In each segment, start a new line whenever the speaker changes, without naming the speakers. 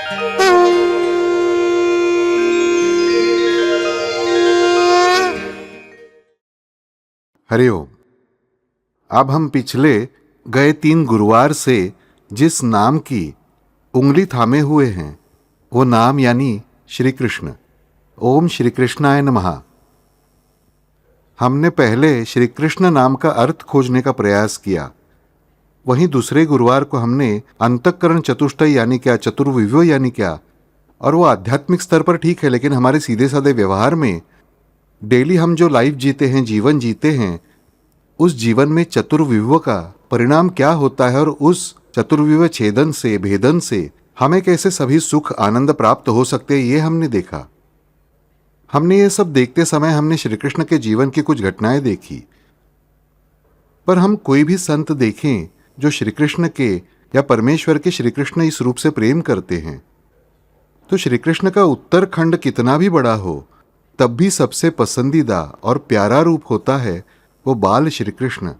हरिओम। अब हम पिछले गए 3 गुरुवार से जिस नाम की उंगली थामे हुए हैं वो नाम यानी श्री कृष्ण। ओम श्री कृष्णाय नमः। हमने पहले श्री कृष्ण नाम का अर्थ खोजने का प्रयास किया। वहीं दूसरे गुरुवार को हमने अंतःकरण चतुष्टय यानी क्या, चतुर्विव्यो यानी क्या, और वो आध्यात्मिक स्तर पर ठीक है, लेकिन हमारे सीधे साधे व्यवहार में डेली हम जो लाइफ जीते हैं, जीवन जीते हैं, उस जीवन में चतुर्विव्य का परिणाम क्या होता है और उस चतुर्विव्य छेदन से, भेदन से हमें कैसे सभी सुख आनंद प्राप्त हो सकते हैं, ये हमने देखा। हमने ये सब देखते समय हमने श्री कृष्ण के जीवन की कुछ घटनाएं देखी। पर हम कोई भी संत देखें जो श्री कृष्ण के या परमेश्वर के श्री कृष्ण इस रूप से प्रेम करते हैं, तो श्री कृष्ण का उत्तरखंड कितना भी बड़ा हो तब भी सबसे पसंदीदा और प्यारा रूप होता है वो बाल श्री कृष्ण।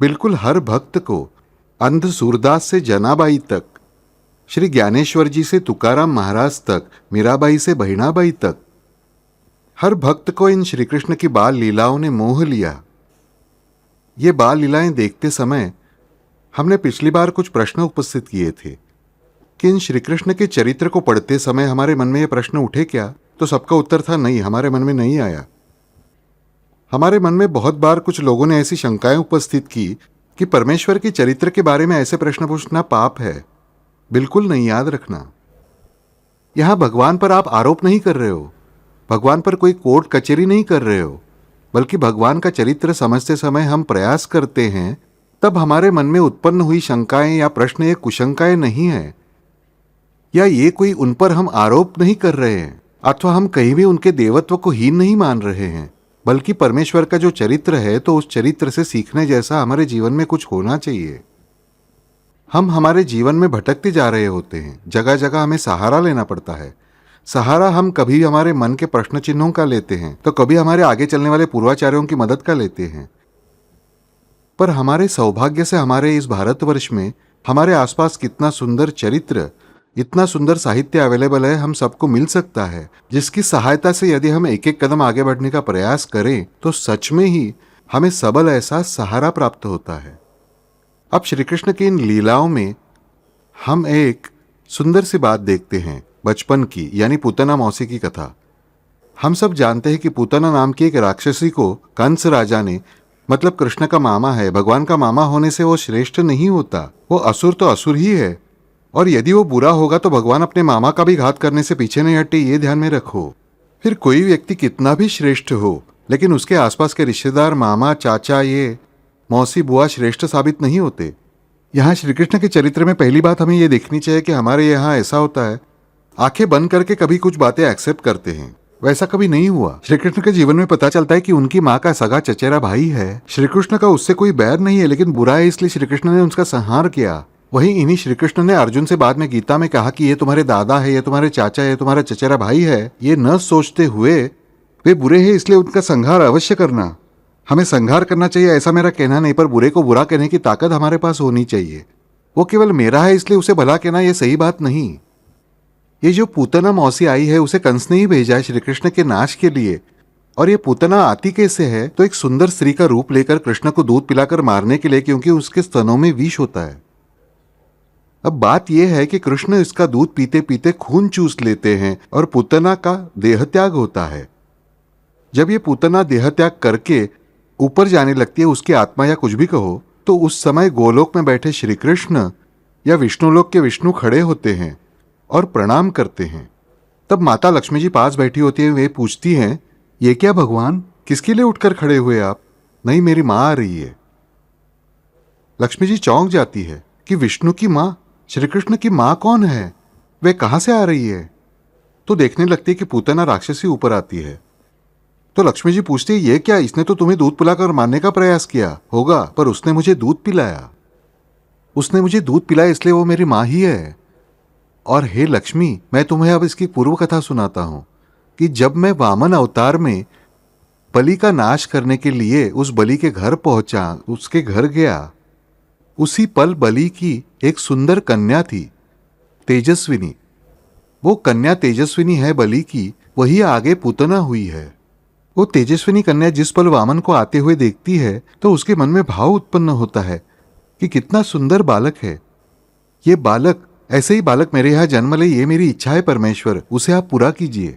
बिल्कुल हर भक्त को, अंध सूरदास से जनाबाई तक, श्री ज्ञानेश्वर जी से तुकाराम महाराज तक, मीराबाई से बहिणाबाई तक, हर भक्त को इन श्री कृष्ण की बाल लीलाओं ने मोह लिया। ये बाल लीलाएं देखते समय हमने पिछली बार कुछ प्रश्न उपस्थित किए थे कि इन श्री कृष्ण के चरित्र को पढ़ते समय हमारे मन में ये प्रश्न उठे क्या, तो सबका उत्तर था नहीं, हमारे मन में नहीं आया। हमारे मन में बहुत बार कुछ लोगों ने ऐसी शंकाएं उपस्थित की कि परमेश्वर के चरित्र के बारे में ऐसे प्रश्न पूछना पाप है। बिल्कुल नहीं, याद रखना। यहां भगवान पर आप आरोप नहीं कर रहे हो, भगवान पर कोई कोर्ट कचहरी नहीं कर रहे हो, बल्कि भगवान का चरित्र समझते समय हम प्रयास करते हैं, तब हमारे मन में उत्पन्न हुई शंकाएं या प्रश्न ये कुशंकाएं नहीं है, या ये कोई उन पर हम आरोप नहीं कर रहे हैं, अथवा हम कहीं भी उनके देवत्व को हीन नहीं मान रहे हैं, बल्कि परमेश्वर का जो चरित्र है तो उस चरित्र से सीखने जैसा हमारे जीवन में कुछ होना चाहिए। हम हमारे जीवन में भटकते जा रहे होते हैं, जगह जगह हमें सहारा लेना पड़ता है। सहारा हम कभी हमारे मन के प्रश्न चिन्हों का लेते हैं, तो कभी हमारे आगे चलने वाले पूर्वाचार्यों की मदद का लेते हैं। पर हमारे सौभाग्य से हमारे इस भारतवर्ष में हमारे आसपास कितना सुंदर चरित्र, इतना सुंदर साहित्य अवेलेबल है, हम सबको मिल सकता है, जिसकी सहायता से यदि हम एक एक कदम आगे बढ़ने का प्रयास करें तो सच में ही हमें सबल ऐसा सहारा प्राप्त होता है। अब श्री कृष्ण की इन लीलाओं में हम एक सुंदर सी बात देखते हैं बचपन की, यानी पूतना मौसी की कथा। हम सब जानते हैं कि पूतना नाम की एक राक्षसी को कंस राजा ने, मतलब कृष्ण का मामा है, भगवान का मामा होने से वो श्रेष्ठ नहीं होता, वो असुर तो असुर ही है, और यदि वो बुरा होगा तो भगवान अपने मामा का भी घात करने से पीछे नहीं हटे, ये ध्यान में रखो। फिर कोई व्यक्ति कितना भी श्रेष्ठ हो, लेकिन उसके आसपास के रिश्तेदार, मामा, चाचा, ये मौसी, बुआ श्रेष्ठ साबित नहीं होते। यहाँ श्री कृष्ण के चरित्र में पहली बात हमें ये देखनी चाहिए कि हमारे यहाँ ऐसा होता है, आंखें बंद करके कभी कुछ बातें एक्सेप्ट करते हैं, वैसा कभी नहीं हुआ। श्री कृष्ण के जीवन में पता चलता है कि उनकी माँ का सगा चचेरा भाई है। श्री कृष्ण का उससे कोई बैर नहीं है, लेकिन बुरा है इसलिए श्री कृष्ण ने उसका संहार किया। वहीं इन्हीं श्री कृष्ण ने अर्जुन से बाद में गीता में कहा कि ये तुम्हारे दादा है, ये तुम्हारे चाचा है, ये तुम्हारा चचेरा भाई है, ये न सोचते हुए वे बुरे हैं इसलिए उनका संहार अवश्य करना। हमें संहार करना चाहिए ऐसा मेरा कहना नहीं, पर बुरे को बुरा कहने की ताकत हमारे पास होनी चाहिए। वो केवल मेरा है इसलिए उसे भला कहना ये सही बात नहीं। ये जो पूतना मौसी आई है उसे कंस ने ही भेजा है श्री कृष्ण के नाश के लिए, और ये पूतना आती कैसे है, तो एक सुंदर स्त्री का रूप लेकर कृष्ण को दूध पिलाकर मारने के लिए, क्योंकि उसके स्तनों में विष होता है। अब बात यह है कि कृष्ण इसका दूध पीते पीते खून चूस लेते हैं और पूतना का देहत्याग होता है। जब ये पूतना देहत्याग करके ऊपर जाने लगती है, उसकी आत्मा या कुछ भी कहो, तो उस समय गोलोक में बैठे श्री कृष्ण या विष्णुलोक के विष्णु खड़े होते हैं और प्रणाम करते हैं। तब माता लक्ष्मी जी पास बैठी होती है, वे पूछती हैं, ये क्या भगवान, किसके लिए उठकर खड़े हुए आप? नहीं, मेरी माँ आ रही है। लक्ष्मी जी चौंक जाती है कि विष्णु की माँ, श्री कृष्ण की माँ कौन है, वे कहाँ से आ रही है? तो देखने लगती है कि पूतना राक्षसी ऊपर आती है। तो लक्ष्मी जी पूछती है, ये क्या, इसने तो तुम्हें दूध पिलाकर मारने का प्रयास किया होगा, पर उसने मुझे दूध पिलाया, उसने मुझे दूध पिलाया इसलिए वो मेरी माँ ही है। और हे लक्ष्मी, मैं तुम्हें अब इसकी पूर्व कथा सुनाता हूं कि जब मैं वामन अवतार में बलि का नाश करने के लिए उस बलि के घर पहुंचा, उसके घर गया, उसी पल बलि की एक सुंदर कन्या थी, तेजस्विनी, वो कन्या तेजस्विनी है बलि की, वही आगे पूतना हुई है। वो तेजस्विनी कन्या जिस पल वामन को आते हुए देखती है तो उसके मन में भाव उत्पन्न होता है कि कितना सुंदर बालक है ये बालक। ऐसे ही बालक मेरे यहाँ जन्म ले, ये मेरी इच्छा है परमेश्वर, उसे आप पूरा कीजिए।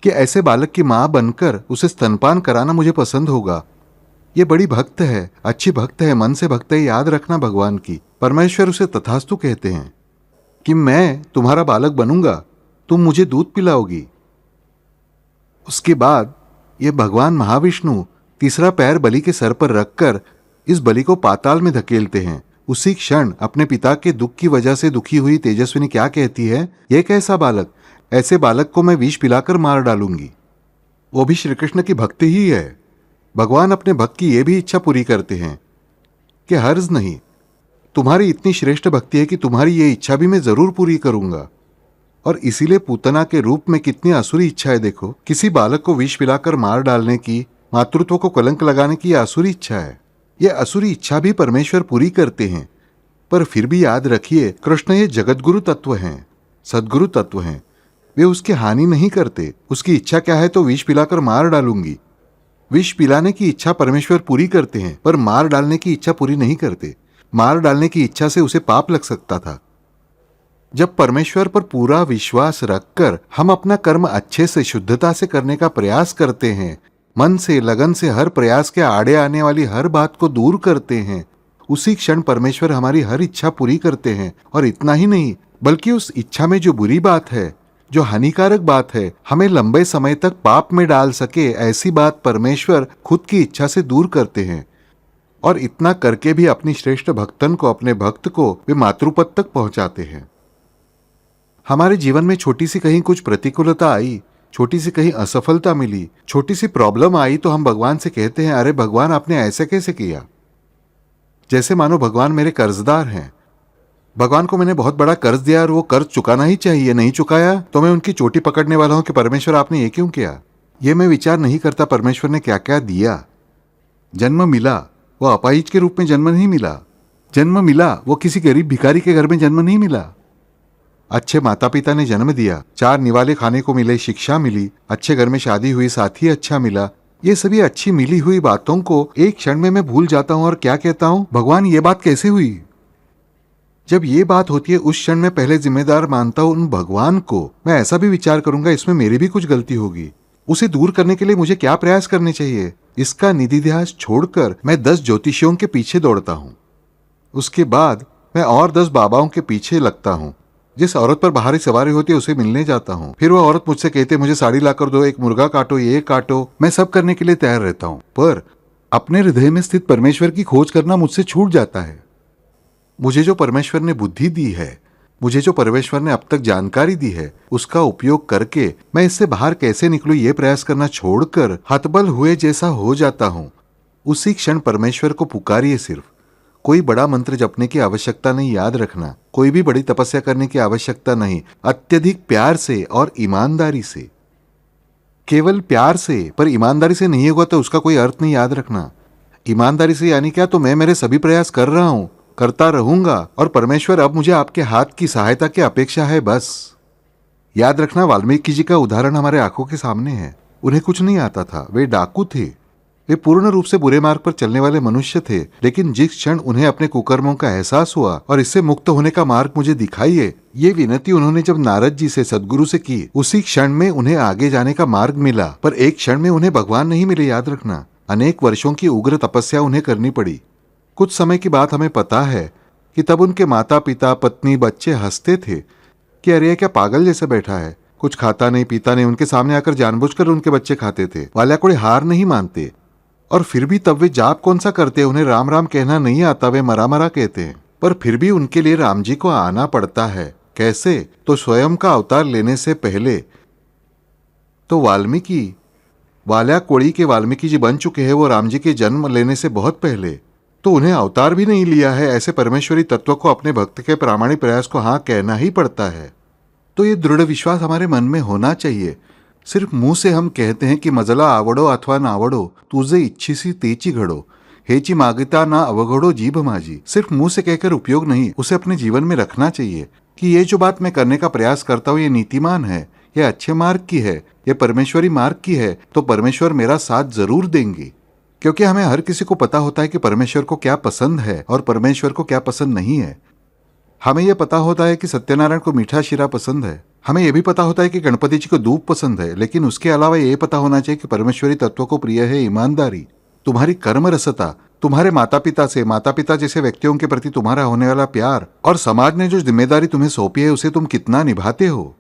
कि ऐसे बालक की माँ बनकर उसे स्तनपान कराना मुझे पसंद होगा। ये बड़ी भक्त है, अच्छी भक्त है, मन से भक्त है, याद रखना भगवान की। परमेश्वर उसे तथास्तु कहते हैं कि मैं तुम्हारा बालक बनूंगा, तुम मुझे दूध पिलाओगी। उसके बाद ये भगवान महाविष्णु तीसरा पैर बलि के सर पर रखकर इस बलि को पाताल में धकेलते हैं। उसी क्षण अपने पिता के दुख की वजह से दुखी हुई तेजस्विनी क्या कहती है, ये कैसा बालक, ऐसे बालक को मैं विष पिलाकर मार डालूंगी। वो भी श्री कृष्ण की भक्ति ही है। भगवान अपने भक्त की ये भी इच्छा पूरी करते हैं कि हर्ज नहीं, तुम्हारी इतनी श्रेष्ठ भक्ति है कि तुम्हारी ये इच्छा भी मैं जरूर पूरी करूंगा। और इसीलिए पूतना के रूप में कितनी असुरी इच्छा है देखो, किसी बालक को विष पिलाकर मार डालने की, मातृत्व को कलंक लगाने की यह असुरी इच्छा है। यह असुरी इच्छा भी परमेश्वर पूरी करते हैं। पर फिर भी याद रखिए, कृष्ण ये जगतगुरु तत्व हैं, सदगुरु तत्व हैं, वे उसकी हानि नहीं करते। उसकी इच्छा क्या है तो विष पिलाकर मार डालूंगी। विष पिलाने की इच्छा परमेश्वर पूरी करते हैं, पर मार डालने की इच्छा पूरी नहीं करते। मार डालने की इच्छा से उसे पाप लग सकता था। जब परमेश्वर पर पूरा विश्वास रखकर हम अपना कर्म अच्छे से शुद्धता से करने का प्रयास करते हैं, मन से लगन से हर प्रयास के आड़े आने वाली हर बात को दूर करते हैं, उसी क्षण परमेश्वर हमारी हर इच्छा पूरी करते हैं। और इतना ही नहीं, बल्कि उस इच्छा में जो बुरी बात है, जो हानिकारक बात है, हमें लंबे समय तक पाप में डाल सके, ऐसी बात परमेश्वर खुद की इच्छा से दूर करते हैं। और इतना करके भी अपनी श्रेष्ठ भक्तन को, अपने भक्त को वे मातृपद तक पहुंचाते हैं। हमारे जीवन में छोटी सी कहीं कुछ प्रतिकूलता आई, छोटी सी कहीं असफलता मिली, छोटी सी प्रॉब्लम आई, तो हम भगवान से कहते हैं, अरे भगवान आपने ऐसे कैसे किया। जैसे मानो भगवान मेरे कर्जदार हैं, भगवान को मैंने बहुत बड़ा कर्ज दिया और वो कर्ज चुकाना ही चाहिए, नहीं चुकाया तो मैं उनकी चोटी पकड़ने वाला हूं कि परमेश्वर आपने ये क्यों किया। ये मैं विचार नहीं करता परमेश्वर ने क्या क्या दिया। जन्म मिला, वो अपाहिज के रूप में जन्म नहीं मिला। जन्म मिला, वो किसी गरीब भिखारी के घर में जन्म नहीं मिला। अच्छे माता पिता ने जन्म दिया, 4 निवाले खाने को मिले, शिक्षा मिली, अच्छे घर में शादी हुई, साथी अच्छा मिला। ये सभी अच्छी मिली हुई बातों को एक क्षण में मैं भूल जाता हूं और क्या कहता हूं, भगवान ये बात कैसे हुई। जब ये बात होती है उस क्षण में पहले जिम्मेदार मानता हूं उन भगवान को। मैं ऐसा भी विचार करूंगा इसमें मेरी भी कुछ गलती होगी, उसे दूर करने के लिए मुझे क्या प्रयास करने चाहिए। इसका निधिध्यास छोड़कर मैं 10 ज्योतिषियों के पीछे दौड़ता हूं। उसके बाद मैं और 10 बाबाओं के पीछे लगता हूं। जिस औरत पर बाहरी सवारी होती है उसे मिलने जाता हूं। फिर वह औरत मुझसे कहते मुझे साड़ी लाकर दो, एक मुर्गा काटो, ये काटो। मैं सब करने के लिए तैयार रहता हूं, पर अपने हृदय में स्थित परमेश्वर की खोज करना मुझसे छूट जाता है। मुझे जो परमेश्वर ने बुद्धि दी है, मुझे जो परमेश्वर ने अब तक जानकारी दी है, उसका उपयोग करके मैं इससे बाहर कैसे निकलूं, ये प्रयास करना छोड़कर हतबल हुए जैसा हो जाता हूं। उसी क्षण परमेश्वर को पुकारिए। सिर्फ कोई बड़ा मंत्र जपने की आवश्यकता नहीं, याद रखना, कोई भी बड़ी तपस्या करने की आवश्यकता नहीं। अत्यधिक प्यार से और ईमानदारी से, केवल प्यार से, पर ईमानदारी से नहीं होगा तो उसका कोई अर्थ नहीं, याद रखना। ईमानदारी से यानी क्या, तो मैं मेरे सभी प्रयास कर रहा हूं, करता रहूंगा, और परमेश्वर अब मुझे आपके हाथ की सहायता की अपेक्षा है, बस। याद रखना, वाल्मीकि जी का उदाहरण हमारे आंखों के सामने है। उन्हें कुछ नहीं आता था, वे डाकू थे, वे पूर्ण रूप से बुरे मार्ग पर चलने वाले मनुष्य थे। लेकिन जिस क्षण उन्हें अपने कुकर्मों का एहसास हुआ और इससे मुक्त होने का मार्ग मुझे दिखाइए, ये विनती उन्होंने जब नारद जी से, सदगुरु से की, उसी क्षण में उन्हें आगे जाने का मार्ग मिला। पर एक क्षण में उन्हें भगवान नहीं मिले, याद रखना। अनेक वर्षों की उग्र तपस्या उन्हें करनी पड़ी। कुछ समय की बात हमें पता है कि तब उनके माता पिता, पत्नी, बच्चे हंसते थे कि अरे क्या पागल जैसे बैठा है, कुछ खाता नहीं पीता नहीं। उनके सामने आकर जानबूझकर उनके बच्चे खाते थे। वाल्याकुड़े हार नहीं मानते, और फिर भी तब वे जाप कौन सा करते, उन्हें राम राम कहना नहीं आता, वे मरा मरा कहते हैं। पर फिर भी उनके लिए राम जी को आना पड़ता है। कैसे, तो स्वयं का अवतार लेने से पहले तो वाल्मीकि, वाल्या कोड़ी के वाल्मीकि जी बन चुके हैं, वो राम जी के जन्म लेने से बहुत पहले, तो उन्हें अवतार भी नहीं लिया है। ऐसे परमेश्वरी तत्व को अपने भक्त के प्रामाणिक प्रयास को हाँ कहना ही पड़ता है। तो ये दृढ़ विश्वास हमारे मन में होना चाहिए। सिर्फ मुंह से हम कहते हैं कि मजला आवड़ो अथवा ना आवड़ो, तुझे इच्छीसी तेची घड़ो, हेची मागता ना अवघड़ो जीभ माजी। सिर्फ मुंह से कहकर उपयोग नहीं, उसे अपने जीवन में रखना चाहिए कि ये जो बात मैं करने का प्रयास करता हूँ ये नीतिमान है, ये अच्छे मार्ग की है, ये परमेश्वरी मार्ग की है, तो परमेश्वर मेरा साथ जरूर देंगे। क्योंकि हमें हर किसी को पता होता है कि परमेश्वर को क्या पसंद है और परमेश्वर को क्या पसंद नहीं है। हमें यह पता होता है कि सत्यनारायण को मीठा शीरा पसंद है, हमें यह भी पता होता है कि गणपति जी को दूध पसंद है, लेकिन उसके अलावा यह पता होना चाहिए कि परमेश्वरी तत्व को प्रिय है ईमानदारी, तुम्हारी कर्म रसता, तुम्हारे माता पिता जैसे व्यक्तियों के प्रति तुम्हारा होने वाला प्यार, और समाज ने जो जिम्मेदारी तुम्हें सौंपी है उसे तुम कितना निभाते हो।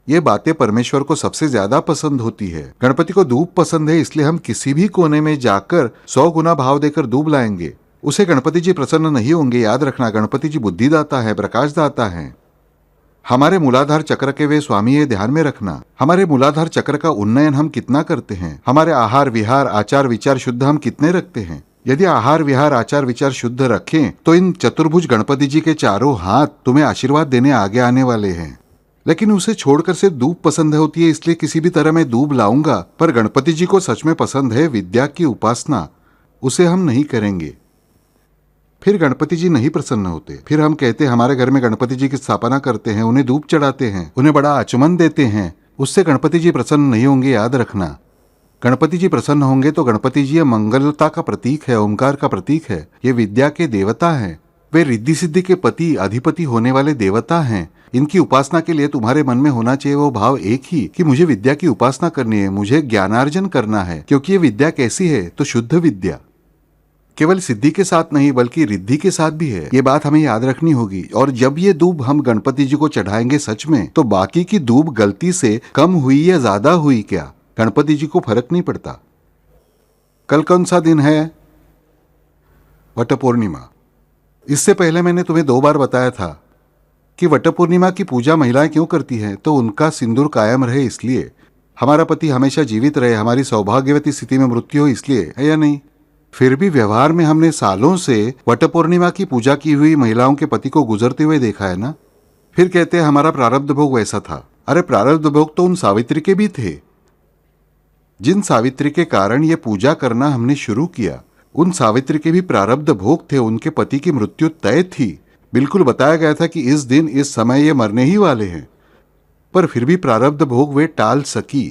ये बातें परमेश्वर को सबसे ज्यादा पसंद होती है। गणपति को दूब पसंद है, इसलिए हम किसी भी कोने में जाकर 100 गुना भाव देकर दूब लाएंगे। उसे गणपति जी प्रसन्न नहीं होंगे। याद रखना, गणपति जी बुद्धिदाता है, प्रकाशदाता है। हमारे मूलाधार चक्र के वे स्वामी है, ध्यान में रखना। हमारे मूलाधार चक्र का उन्नयन हम कितना करते हैं, हमारे आहार विहार आचार विचार शुद्ध हम कितने रखते हैं। यदि आहार विहार आचार विचार शुद्ध रखें तो इन चतुर्भुज गणपति जी के चारों हाथ तुम्हें आशीर्वाद देने आगे आने वाले हैं। लेकिन उसे छोड़कर सिर्फ दूब पसंद होती है, इसलिए किसी भी तरह मैं दूब लाऊंगा। पर गणपति जी को सच में पसंद है विद्या की उपासना, उसे हम नहीं करेंगे। फिर गणपति जी नहीं प्रसन्न होते। फिर हम कहते हैं हमारे घर में गणपति जी की स्थापना करते हैं, उन्हें धूप चढ़ाते हैं, उन्हें बड़ा आचमन देते हैं, उससे गणपति जी प्रसन्न नहीं होंगे। याद रखना, गणपति जी प्रसन्न होंगे तो गणपति जी मंगलता का प्रतीक है, ओंकार का प्रतीक है, ये विद्या के देवता हैं, वे रिद्धि सिद्धि के पति अधिपति होने वाले देवता हैं। इनकी उपासना के लिए तुम्हारे मन में होना चाहिए वो भाव एक ही कि मुझे विद्या की उपासना करनी है, मुझे ज्ञानार्जन करना है। क्योंकि ये विद्या कैसी है तो शुद्ध विद्या, केवल सिद्धि के साथ नहीं बल्कि रिद्धि के साथ भी है। ये बात हमें याद रखनी होगी। और जब ये दूब हम गणपति जी को चढ़ाएंगे सच में, तो बाकी की दूब गलती से कम हुई या ज्यादा हुई क्या, गणपति जी को फर्क नहीं पड़ता। कल कौन सा दिन है? वट पूर्णिमा। इससे पहले मैंने तुम्हें 2 बार बताया था कि वट पूर्णिमा की पूजा महिलाएं क्यों करती हैं, तो उनका सिंदूर कायम रहे इसलिए, हमारा पति हमेशा जीवित रहे, हमारी सौभाग्यवती स्थिति में मृत्यु हो इसलिए, है या नहीं? फिर भी व्यवहार में हमने सालों से वट पूर्णिमा की पूजा की हुई महिलाओं के पति को गुजरते हुए देखा है ना। फिर कहते हैं हमारा प्रारब्ध भोग वैसा था। अरे प्रारब्ध भोग तो उन सावित्री के भी थे, जिन सावित्री के कारण ये पूजा करना हमने शुरू किया। उन सावित्री के भी प्रारब्ध भोग थे, उनके पति की मृत्यु तय थी, बिल्कुल बताया गया था कि इस दिन इस समय ये मरने ही वाले हैं। पर फिर भी प्रारब्ध भोग वे टाल सकी,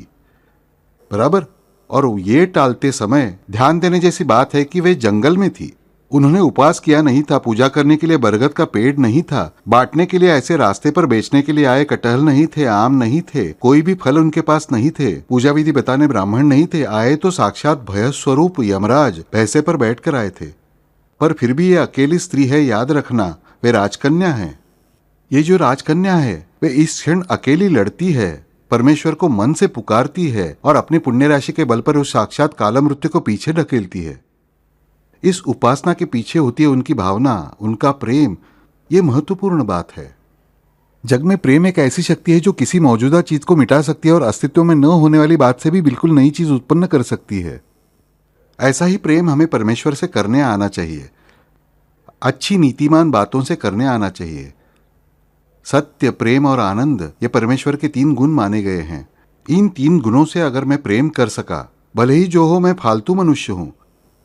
बराबर। और ये टालते समय ध्यान देने जैसी बात है कि वे जंगल में थी, उन्होंने उपवास किया नहीं था, पूजा करने के लिए बरगद का पेड़ नहीं था, बांटने के लिए ऐसे रास्ते पर बेचने के लिए आए कटहल नहीं थे, आम नहीं थे, कोई भी फल उनके पास नहीं थे, पूजा विधि बताने ब्राह्मण नहीं थे, आए तो साक्षात भय स्वरूप यमराज भैंसे पर बैठकर आए थे। पर फिर भी ये अकेली स्त्री है, याद रखना, वे राजकन्या है। ये जो राजकन्या है वे इस क्षण अकेली लड़ती है, परमेश्वर को मन से पुकारती है और अपनी पुण्य राशि के बल पर उस साक्षात काल मृत्यु को पीछे ढकेलती है। इस उपासना के पीछे होती है उनकी भावना, उनका प्रेम। ये महत्वपूर्ण बात है। जग में प्रेम एक ऐसी शक्ति है जो किसी मौजूदा चीज को मिटा सकती है और अस्तित्व में न होने वाली बात से भी बिल्कुल नई चीज उत्पन्न कर सकती है। ऐसा ही प्रेम हमें परमेश्वर से करने आना चाहिए, अच्छी नीतिमान बातों से करने आना चाहिए। सत्य, प्रेम और आनंद ये परमेश्वर के 3 गुण माने गए हैं। इन 3 गुणों से अगर मैं प्रेम कर सका, भले ही जो हो मैं फालतू मनुष्य हूं,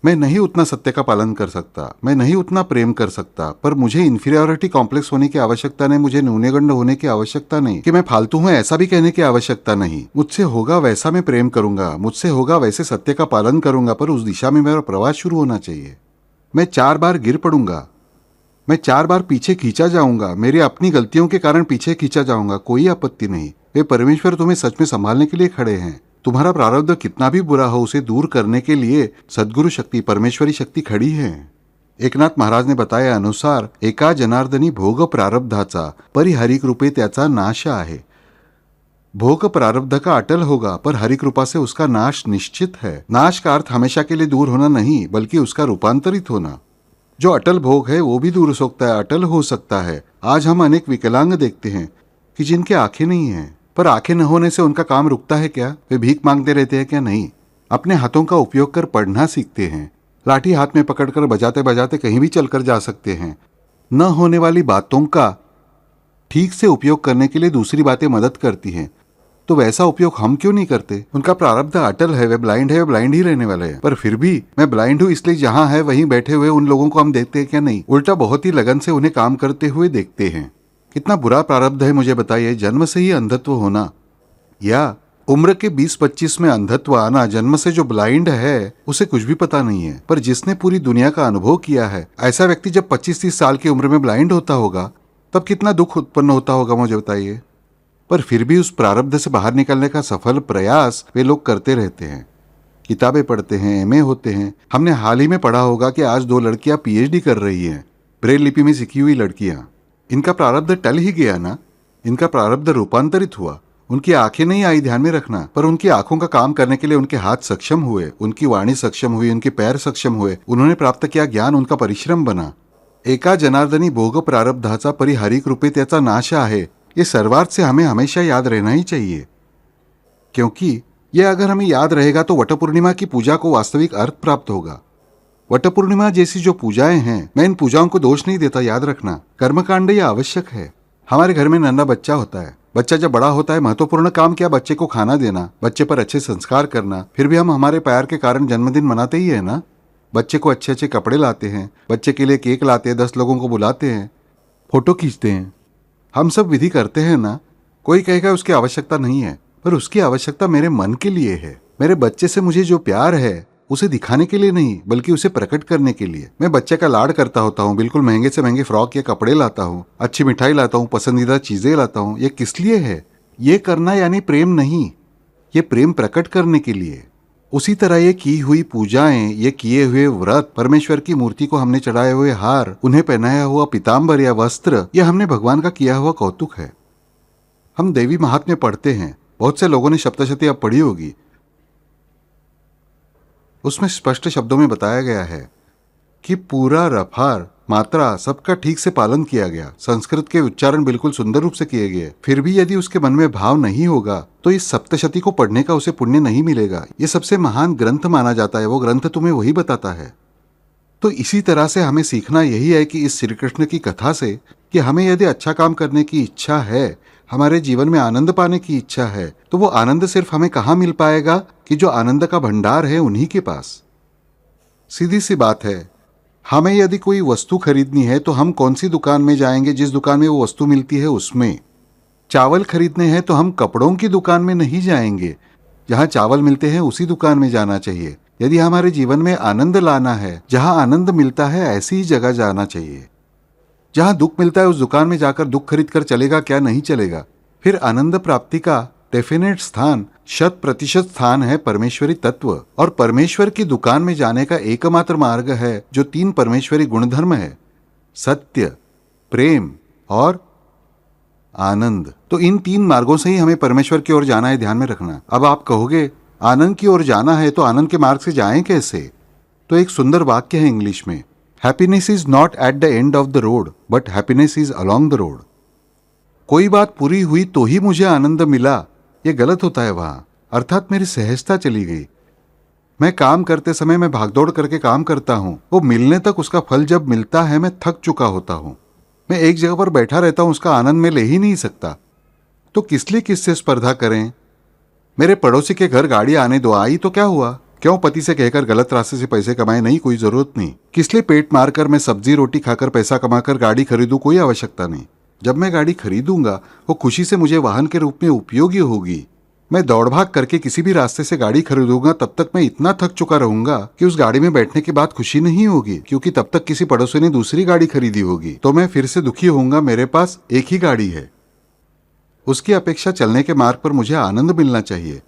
मैं नहीं उतना सत्य का पालन कर सकता, मैं नहीं उतना प्रेम कर सकता, पर मुझे इंफीरियरिटी कॉम्प्लेक्स होने की आवश्यकता नहीं, मुझे न्यूनगंड होने की आवश्यकता नहीं, कि मैं फालतू हूं ऐसा भी कहने की आवश्यकता नहीं। मुझसे होगा वैसा मैं प्रेम करूंगा, मुझसे होगा वैसे सत्य का पालन करूंगा, पर उस दिशा में मेरा प्रवास शुरू होना चाहिए। मैं 4 बार गिर पड़ूंगा, मैं 4 बार पीछे खींचा जाऊंगा, मेरी अपनी गलतियों के कारण पीछे खींचा जाऊंगा, कोई आपत्ति नहीं। वे परमेश्वर तुम्हें सच में संभालने के लिए खड़े हैं। तुम्हारा प्रारब्ध कितना भी बुरा हो उसे दूर करने के लिए सद्गुरु शक्ति, परमेश्वरी शक्ति खड़ी है। एकनाथ महाराज ने बताया अनुसार, एका जनार्दनी भोग प्रारब्धाचा परिहरी कृपे त्याचा नाश आहे। भोग प्रारब्ध का अटल होगा, पर हरि कृपा से उसका नाश निश्चित है। नाश का अर्थ हमेशा के लिए दूर होना नहीं, बल्कि उसका रूपांतरित होना। जो अटल भोग है वो भी दूर हो सकता है, अटल हो सकता है। आज हम अनेक विकलांग देखते हैं कि जिनके आंखें नहीं हैं, पर आंखें न होने से उनका काम रुकता है क्या? वे भीख मांगते रहते हैं क्या? नहीं, अपने हाथों का उपयोग कर पढ़ना सीखते हैं। लाठी हाथ में पकड़कर बजाते बजाते कहीं भी चलकर जा सकते हैं। न होने वाली बातों का ठीक से उपयोग करने के लिए दूसरी बातें मदद करती हैं, तो वैसा उपयोग हम क्यों नहीं करते? उनका प्रारब्ध अटल है, वे ब्लाइंड है, वे ब्लाइंड ही रहने वाले हैं। पर फिर भी मैं ब्लाइंड हूं इसलिए जहां है वहीं बैठे हुए उन लोगों को हम देखते हैं क्या? नहीं, उल्टा बहुत ही लगन से उन्हें काम करते हुए देखते हैं। कितना बुरा प्रारब्ध है मुझे बताइए, जन्म से ही अंधत्व होना, या उम्र के 20-25 में अंधत्व आना। जन्म से जो ब्लाइंड है उसे कुछ भी पता नहीं है, पर जिसने पूरी दुनिया का अनुभव किया है, ऐसा व्यक्ति जब 25-30 साल की उम्र में ब्लाइंड होता होगा तब कितना दुख उत्पन्न होता होगा मुझे बताइए। पर फिर भी उस प्रारब्ध से बाहर निकलने का सफल प्रयास वे लोग करते रहते हैं, किताबें पढ़ते हैं, एमए होते हैं। हमने हाल ही में पढ़ा होगा कि आज 2 लड़कियां पीएचडी कर रही हैं, ब्रेल लिपि में सीखी हुई लड़कियां। इनका प्रारब्ध टल ही गया ना, इनका प्रारब्ध रूपांतरित हुआ। उनकी आंखें नहीं आई, ध्यान में रखना, पर उनकी आंखों का काम करने के लिए उनके हाथ सक्षम हुए, उनकी वाणी सक्षम हुई, उनके पैर सक्षम हुए, उन्होंने प्राप्त किया ज्ञान, उनका परिश्रम बना। एका जनार्दनी भोग प्रारब्धाचा परिहारी कृपे त्याचा नाश आहे, ये सर्वार्थ से हमें हमेशा याद रहना ही चाहिए, क्योंकि यह अगर हमें याद रहेगा तो वटपूर्णिमा की पूजा को वास्तविक अर्थ प्राप्त होगा। वटपूर्णिमा जैसी जो पूजाएं हैं, मैं इन पूजाओं को दोष नहीं देता, याद रखना कर्मकांड यह आवश्यक है। हमारे घर में नन्हा बच्चा होता है, बच्चा जब बड़ा होता है महत्वपूर्ण काम क्या, बच्चे को खाना देना, बच्चे पर अच्छे संस्कार करना। फिर भी हम हमारे प्यार के कारण जन्मदिन मनाते ही है ना। बच्चे को अच्छे अच्छे कपड़े लाते हैं, बच्चे के लिए केक लाते हैं, 10 लोगों को बुलाते हैं, फोटो खींचते हैं, हम सब विधि करते हैं ना। कोई कहेगा उसकी आवश्यकता नहीं है, पर उसकी आवश्यकता मेरे मन के लिए है। मेरे बच्चे से मुझे जो प्यार है उसे दिखाने के लिए नहीं, बल्कि उसे प्रकट करने के लिए। मैं बच्चे का लाड करता होता हूँ, बिल्कुल महंगे से महंगे फ्रॉक या कपड़े लाता हूँ, अच्छी मिठाई लाता हूँ, पसंदीदा चीजें लाता हूँ। ये किस लिए है? ये करना यानी प्रेम नहीं, ये प्रेम प्रकट करने के लिए। उसी तरह ये की हुई पूजाएं, ये किए हुए व्रत, परमेश्वर की मूर्ति को हमने चढ़ाए हुए हार, उन्हें पहनाया हुआ पीताम्बर या वस्त्र, यह हमने भगवान का किया हुआ कौतुक है। हम देवी महात्म्य पढ़ते हैं, बहुत से लोगों ने सप्तशती अब पढ़ी होगी। उसमें स्पष्ट शब्दों में बताया गया है कि पूरा रफार, मात्रा सबका ठीक से पालन किया गया, संस्कृत के उच्चारण बिल्कुल सुंदर रूप से किए गए। फिर भी यदि उसके मन में भाव नहीं होगा तो इस सप्तशती को पढ़ने का उसे पुण्य नहीं मिलेगा। ये सबसे महान ग्रंथ माना जाता है, वो ग्रंथ तुम्हें वही बताता है। तो इसी तरह से हमें सीखना यही है कि इस श्री कृष्ण की कथा से कि हमें यदि अच्छा काम करने की इच्छा है, हमारे जीवन में आनंद पाने की इच्छा है, तो वो आनंद सिर्फ हमें कहाँ मिल पाएगा कि जो आनंद का भंडार है उन्हीं के पास। सीधी सी बात है, हमें यदि कोई वस्तु खरीदनी है तो हम कौन सी दुकान में जाएंगे? जिस दुकान में वो वस्तु मिलती है उसमें। चावल खरीदने हैं तो हम कपड़ों की दुकान में नहीं जाएंगे, जहां चावल मिलते हैं उसी दुकान में जाना चाहिए। यदि हमारे जीवन में आनंद लाना है, जहां आनंद मिलता है ऐसी ही जगह जाना चाहिए। जहां दुख मिलता है उस दुकान में जाकर दुख खरीद कर चलेगा क्या? नहीं चलेगा। फिर आनंद प्राप्ति का डेफिनेट स्थान, 100% स्थान है परमेश्वरी तत्व, और परमेश्वर की दुकान में जाने का एकमात्र मार्ग है जो 3 परमेश्वरी गुणधर्म है, सत्य, प्रेम और आनंद। तो इन 3 मार्गों से ही हमें परमेश्वर की ओर जाना है, ध्यान में रखना। अब आप कहोगे आनंद की ओर जाना है तो आनंद के मार्ग से जाएं कैसे? तो एक सुंदर वाक्य है इंग्लिश में, happiness is not at the end of the road but happiness is along the road. कोई बात पूरी हुई तो ही मुझे आनंद मिला, ये गलत होता है वहां, अर्थात मेरी सहजता चली गई। मैं काम करते समय मैं भागदौड़ करके काम करता हूं, वो मिलने तक उसका फल जब मिलता है मैं थक चुका होता हूं। मैं एक जगह पर बैठा रहता हूं, उसका आनंद मैं ले ही नहीं सकता। तो किस लिए किससे स्पर्धा करें? मेरे पड़ोसी के घर गाड़ी आने दो, आई तो क्या हुआ? क्यों पति से कहकर गलत रास्ते से पैसे कमाए? नहीं, कोई जरूरत नहीं। किस लिए पेट मारकर मैं सब्जी रोटी खाकर पैसा कमाकर गाड़ी खरीदूं? कोई आवश्यकता नहीं। जब मैं गाड़ी खरीदूंगा वो खुशी से मुझे वाहन के रूप में उपयोगी होगी। मैं दौड़ भाग करके किसी भी रास्ते से गाड़ी खरीदूंगा तब तक मैं इतना थक चुका रहूंगा कि उस गाड़ी में बैठने के बाद खुशी नहीं होगी, क्योंकि तब तक किसी पड़ोसी ने दूसरी गाड़ी खरीदी होगी। तो मैं फिर से दुखी होऊंगा, मेरे पास एक ही गाड़ी है। उसकी अपेक्षा चलने के मार्ग पर मुझे आनंद मिलना चाहिए,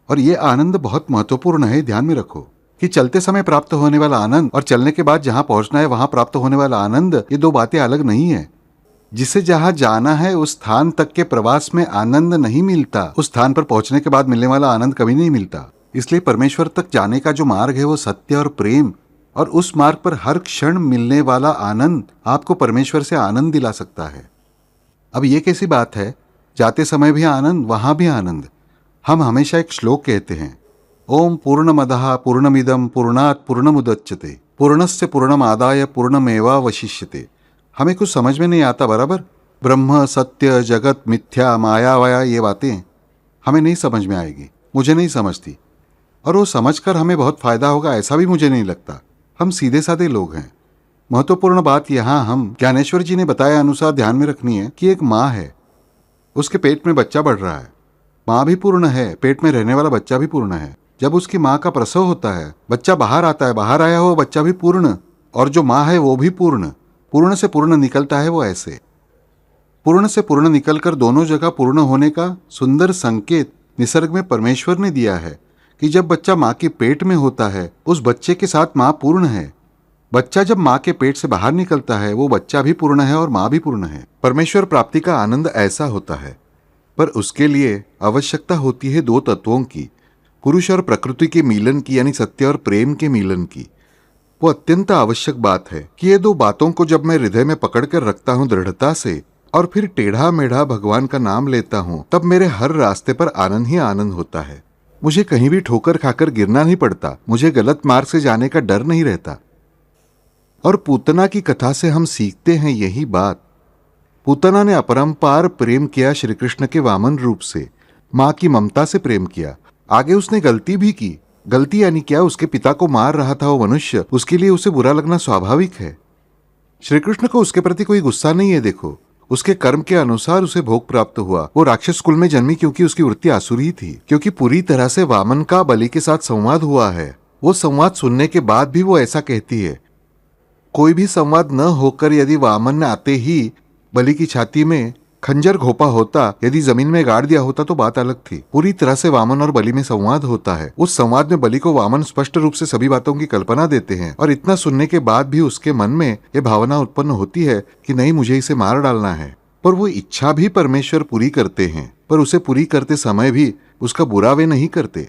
और ये आनंद बहुत महत्वपूर्ण है। ध्यान में रखो कि चलते समय प्राप्त होने वाला आनंद और चलने के बाद जहां पहुंचना है वहां प्राप्त होने वाला आनंद, ये 2 बातें अलग नहीं है। जिसे जहां जाना है उस स्थान तक के प्रवास में आनंद नहीं मिलता, उस स्थान पर पहुंचने के बाद मिलने वाला आनंद कभी नहीं मिलता। इसलिए परमेश्वर तक जाने का जो मार्ग है वो सत्य और प्रेम, और उस मार्ग पर हर क्षण मिलने वाला आनंद आपको परमेश्वर से आनंद दिला सकता है। अब ये कैसी बात है, जाते समय भी आनंद, वहां भी आनंद। हम हमेशा एक श्लोक कहते हैं, ओम पूर्णमदः पूर्णमिदं पूर्णात् पूर्णमुदच्यते पूर्णस्य पूर्णमादाय पूर्णमेवावशिष्यते। हमें कुछ समझ में नहीं आता, बराबर। ब्रह्म, सत्य, जगत, मिथ्या, माया वाया, ये बातें हमें नहीं समझ में आएगी, मुझे नहीं समझती, और वो समझकर हमें बहुत फायदा होगा ऐसा भी मुझे नहीं लगता। हम सीधे साधे लोग हैं। महत्वपूर्ण बात यहाँ हम ज्ञानेश्वर जी ने बताया अनुसार ध्यान में रखनी है कि एक माँ है, उसके पेट में बच्चा बढ़ रहा है। माँ भी पूर्ण है, पेट में रहने वाला बच्चा भी पूर्ण है। जब उसकी माँ का प्रसव होता है, बच्चा बाहर आता है, बाहर आया हुआ बच्चा भी पूर्ण, और जो माँ है वो भी पूर्ण। पूर्ण से पूर्ण निकलता है वो ऐसे। पूर्ण से पूर्ण निकलकर दोनों जगह पूर्ण होने का सुंदर संकेत निसर्ग में परमेश्वर ने दिया है कि जब बच्चा माँ के पेट में होता है, उस बच्चे के साथ माँ पूर्ण है। बच्चा जब माँ के पेट से बाहर निकलता है, वो बच्चा भी पूर्ण है और माँ भी पूर्ण है। परमेश्वर प्राप्ति का आनंद ऐसा होता है, पर उसके लिए आवश्यकता होती है दो तत्वों की, पुरुष और प्रकृति के मिलन की, यानी सत्य और प्रेम के मिलन की। वो अत्यंत आवश्यक बात है कि ये दो बातों को जब मैं हृदय में पकड़ कर रखता हूँ दृढ़ता से, और फिर टेढ़ा मेढ़ा भगवान का नाम लेता हूँ, तब मेरे हर रास्ते पर आनंद ही आनंद होता है। मुझे कहीं भी ठोकर खाकर गिरना नहीं पड़ता, मुझे गलत मार्ग से जाने का डर नहीं रहता। और पूतना की कथा से हम सीखते हैं यही बात। पूतना ने अपरंपार प्रेम किया श्री कृष्ण के वामन रूप से, माँ की ममता से प्रेम किया। आगे उसने गलती भी की। गलती यानी क्या? उसके पिता को मार रहा था वो मनुष्य, उसके लिए उसे बुरा लगना स्वाभाविक है। श्री कृष्ण को उसके प्रति कोई गुस्सा नहीं है। देखो, उसके कर्म के अनुसार उसे भोग प्राप्त हुआ। वो राक्षस कुल में जन्मी क्योंकि उसकी वृत्ति आसुरी थी, क्योंकि पूरी तरह से वामन का बलि के साथ संवाद हुआ है। वो संवाद सुनने के बाद भी वो ऐसा कहती है। कोई भी संवाद न होकर यदि वामन आते ही बलि की छाती में खंजर घोपा होता, यदि जमीन में गाड़ दिया होता तो बात अलग थी। पूरी तरह से वामन और बलि में संवाद होता है। उस संवाद में बलि को वामन स्पष्ट रूप से सभी बातों की कल्पना देते हैं, और इतना सुनने के बाद भी उसके मन में यह भावना उत्पन्न होती है कि नहीं, मुझे इसे मार डालना है। पर वो इच्छा भी परमेश्वर पूरी करते हैं, पर उसे पूरी करते समय भी उसका बुरा वे नहीं करते।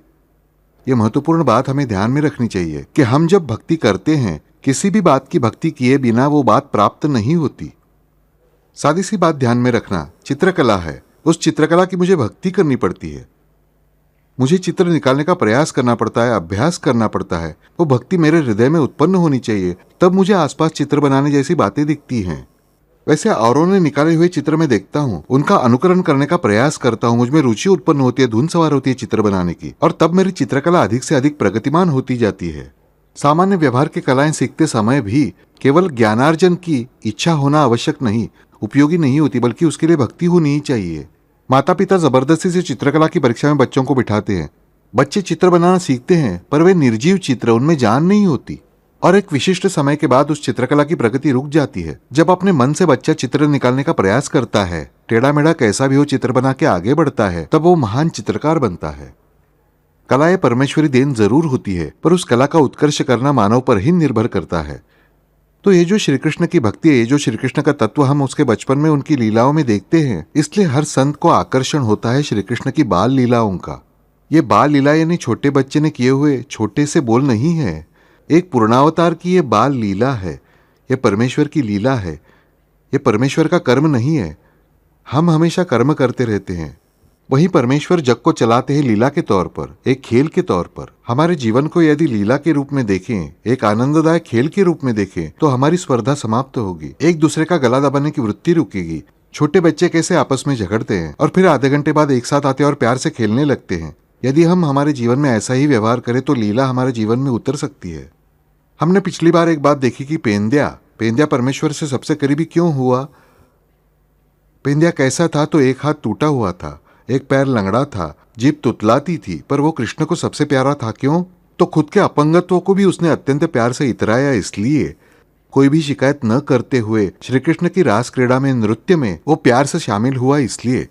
ये महत्वपूर्ण बात हमें ध्यान में रखनी चाहिए कि हम जब भक्ति करते हैं, किसी भी बात की भक्ति किए बिना वो बात प्राप्त नहीं होती। सादी सी बात ध्यान में रखना, चित्रकला है, उस चित्रकला की मुझे भक्ति करनी पड़ती है। मुझे चित्र निकालने का प्रयास करना पड़ता है, अभ्यास करना पड़ता है। वो भक्ति मेरे हृदय में उत्पन्न होनी चाहिए, तब मुझे आसपास चित्र बनाने जैसी बातें दिखती हैं। वैसे औरों ने निकाले हुए चित्र में देखता हूँ, उनका अनुकरण करने का प्रयास करता हूँ, मुझमें रुचि उत्पन्न होती है, धुन सवार होती है चित्र बनाने की, और तब मेरी चित्रकला अधिक से अधिक प्रगतिमान होती जाती है। सामान्य व्यवहार की कलाएं सीखते समय भी केवल ज्ञानार्जन की इच्छा होना आवश्यक नहीं, उपयोगी नहीं होती, बल्कि उसके लिए भक्ति होनी ही चाहिए। माता पिता जबरदस्ती से चित्रकला की परीक्षा में बच्चों को बिठाते हैं। बच्चे चित्र बनाना सीखते हैं, पर वे निर्जीव चित्र, उनमें जान नहीं होती, और एक विशिष्ट समय के बाद उस चित्रकला की प्रगति रुक जाती है। जब अपने मन से बच्चा चित्र निकालने का प्रयास करता है, टेढ़ा मेढ़ा कैसा भी हो चित्र बना के आगे बढ़ता है, तब वो महान चित्रकार बनता है। कला परमेश्वरी देन जरूर होती है, पर उस कला का उत्कर्ष करना मानव पर ही निर्भर करता है। तो ये जो श्री कृष्ण की भक्ति है, ये जो श्री कृष्ण का तत्व हम उसके बचपन में उनकी लीलाओं में देखते हैं, इसलिए हर संत को आकर्षण होता है श्री कृष्ण की बाल लीलाओं का। ये बाल लीला यानी छोटे बच्चे ने किए हुए छोटे से बोल नहीं है, एक पूर्णावतार की ये बाल लीला है। ये परमेश्वर की लीला है, ये परमेश्वर का कर्म नहीं है। हम हमेशा कर्म करते रहते हैं, वहीं परमेश्वर जग को चलाते हैं लीला के तौर पर, एक खेल के तौर पर। हमारे जीवन को यदि लीला के रूप में देखें, एक आनंददायक खेल के रूप में देखें, तो हमारी स्पर्धा समाप्त होगी, एक दूसरे का गला दबाने की वृत्ति रुकेगी। छोटे बच्चे कैसे आपस में झगड़ते हैं और फिर आधे घंटे बाद एक साथ आते और प्यार से खेलने लगते हैं। यदि हम हमारे जीवन में ऐसा ही व्यवहार करें तो लीला हमारे जीवन में उतर सकती है। हमने पिछली बार एक बात देखी कि पेंद्या परमेश्वर से सबसे करीबी क्यों हुआ। पेंद्या कैसा था? तो एक हाथ टूटा हुआ था, एक पैर लंगड़ा था, जीभ तुतलाती थी, पर वो कृष्ण को सबसे प्यारा था। क्यों? तो खुद के अपंगत्व को भी उसने अत्यंत प्यार से इतराया, इसलिए कोई भी शिकायत न करते हुए श्री कृष्ण की रास क्रीड़ा में, नृत्य में वो प्यार से शामिल हुआ। इसलिए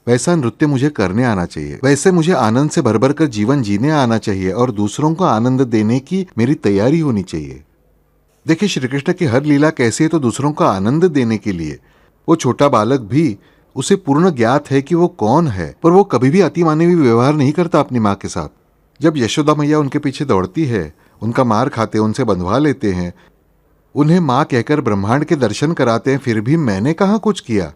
वैसा नृत्य मुझे करने आना चाहिए, वैसे मुझे आनंद से भर भर कर जीवन जीने आना चाहिए और दूसरों को आनंद देने की मेरी तैयारी होनी चाहिए। देखिए, श्री कृष्ण की हर लीला कैसी है, तो दूसरों को आनंद देने के लिए। वो छोटा बालक भी, उसे पूर्ण ज्ञात है कि वो कौन है, पर वो कभी भी अतिमानवीय व्यवहार नहीं करता अपनी माँ के साथ। जब यशोदा मैया उनके पीछे दौड़ती है, उनका मार खाते, उनसे बंधवा लेते हैं, उन्हें माँ कहकर ब्रह्मांड के दर्शन कराते हैं, फिर भी मैंने कहाँ कुछ किया।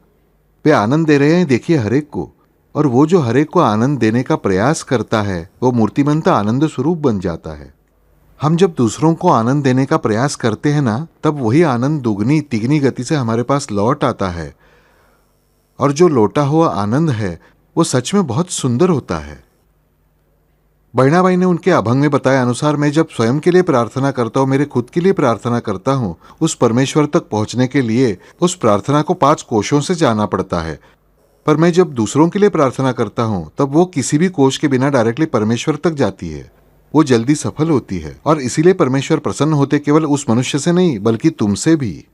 वे आनंद दे रहे हैं, देखिए हरेक को। और वो जो हरेक को आनंद देने का प्रयास करता है, वो मूर्तिमंत आनंद स्वरूप बन जाता है। हम जब दूसरों को आनंद देने का प्रयास करते हैं ना, तब वही आनंद दुगनी तिगनी गति से हमारे पास लौट आता है। और जो लौटा हुआ आनंद है, वो सच में बहुत सुंदर होता है। बहनाबाई ने उनके अभंग में बताया अनुसार मैं जब स्वयं के लिए प्रार्थना करता हूँ, मेरे खुद के लिए प्रार्थना करता हूँ, उस परमेश्वर तक पहुंचने के लिए उस प्रार्थना को 5 कोशों से जाना पड़ता है। पर मैं जब दूसरों के लिए प्रार्थना करता हूँ तब वो किसी भी कोश के बिना डायरेक्टली परमेश्वर तक जाती है, वो जल्दी सफल होती है। और इसीलिए परमेश्वर प्रसन्न होते केवल उस मनुष्य से नहीं बल्कि तुमसे भी।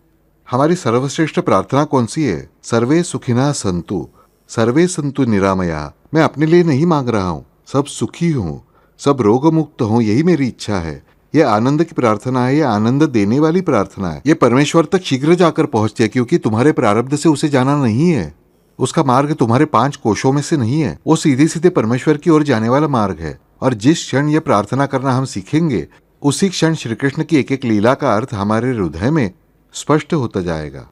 हमारी सर्वश्रेष्ठ प्रार्थना कौन सी है? सर्वे सुखिना संतु, सर्वे संतु निरामया। मैं अपने लिए नहीं मांग रहा हूँ, सब सुखी हूँ, सब रोग मुक्त हों, यही मेरी इच्छा है। ये आनंद की प्रार्थना है, ये आनंद देने वाली प्रार्थना है। ये परमेश्वर तक शीघ्र जाकर पहुंचती है क्योंकि तुम्हारे प्रारब्ध से उसे जाना नहीं है। उसका मार्ग तुम्हारे 5 कोशों में से नहीं है, वो सीधे सीधे परमेश्वर की ओर जाने वाला मार्ग है। और जिस क्षण ये प्रार्थना करना हम सीखेंगे उसी क्षण श्री कृष्ण की एक एक लीला का अर्थ हमारे हृदय में स्पष्ट होता जाएगा।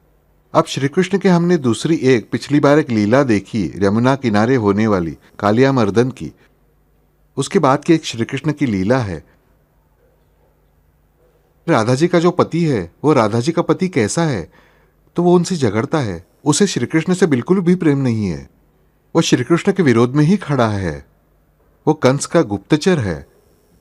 अब श्री कृष्ण के हमने दूसरी पिछली बार एक लीला देखी यमुना किनारे होने वाली कालिया मर्दन की। उसके बाद की एक श्री कृष्ण की लीला है। राधा जी का जो पति है वो राधा जी का पति कैसा है? तो वो उनसे झगड़ता है, उसे श्री कृष्ण से बिल्कुल भी प्रेम नहीं है, वो श्री कृष्ण के विरोध में ही खड़ा है, वो कंस का गुप्तचर है,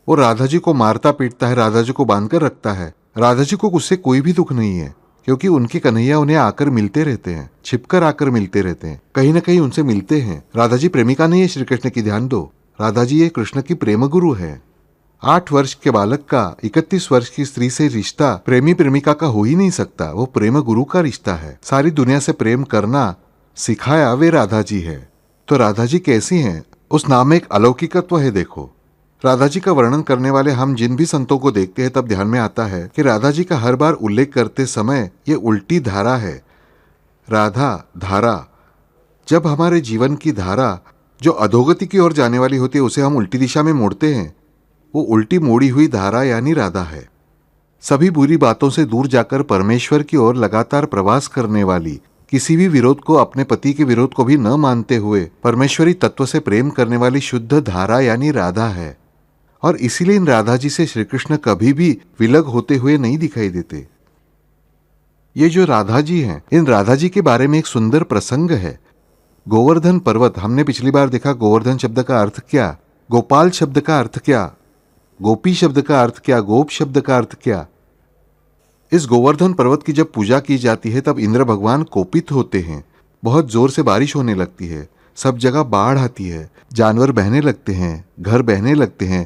वो राधा जी को मारता पीटता है, राधा जी को बांधकर रखता है। राधा जी को उससे कोई भी दुख नहीं है क्योंकि उनकी कन्हैया उन्हें आकर मिलते रहते हैं, छिपकर आकर मिलते रहते हैं, कहीं ना कहीं उनसे मिलते हैं। राधा जी प्रेमिका नहीं है श्री कृष्ण की, ध्यान दो। राधा जी ये कृष्ण की प्रेम गुरु है। 8 वर्ष के बालक का 31 वर्ष की स्त्री से रिश्ता प्रेमी प्रेमिका का हो ही नहीं सकता, वो प्रेम गुरु का रिश्ता है। सारी दुनिया से प्रेम करना सिखाया वे राधा जी है। तो राधा जी कैसी हैं? उस नाम में एक अलौकिकत्व है। देखो, राधा जी का वर्णन करने वाले हम जिन भी संतों को देखते हैं तब ध्यान में आता है कि राधा जी का हर बार उल्लेख करते समय ये उल्टी धारा है। राधा धारा, जब हमारे जीवन की धारा जो अधोगति की ओर जाने वाली होती है उसे हम उल्टी दिशा में मोड़ते हैं, वो उल्टी मोड़ी हुई धारा यानी राधा है। सभी बुरी बातों से दूर जाकर परमेश्वर की ओर लगातार प्रवास करने वाली, किसी भी विरोध को अपने पति के विरोध को भी न मानते हुए परमेश्वरी तत्व से प्रेम करने वाली शुद्ध धारा यानी राधा है। और इसीलिए इन राधा जी से श्री कृष्ण कभी भी विलग होते हुए नहीं दिखाई देते। ये जो राधा जी हैं, इन राधा जी के बारे में एक सुंदर प्रसंग है। गोवर्धन पर्वत, हमने पिछली बार देखा गोवर्धन शब्द का अर्थ क्या, गोपाल शब्द का अर्थ क्या, गोपी शब्द का अर्थ क्या, गोप शब्द का अर्थ क्या। इस गोवर्धन पर्वत की जब पूजा की जाती है तब इंद्र भगवान कोपित होते हैं, बहुत जोर से बारिश होने लगती है, सब जगह बाढ़ आती है, जानवर बहने लगते हैं, घर बहने लगते हैं।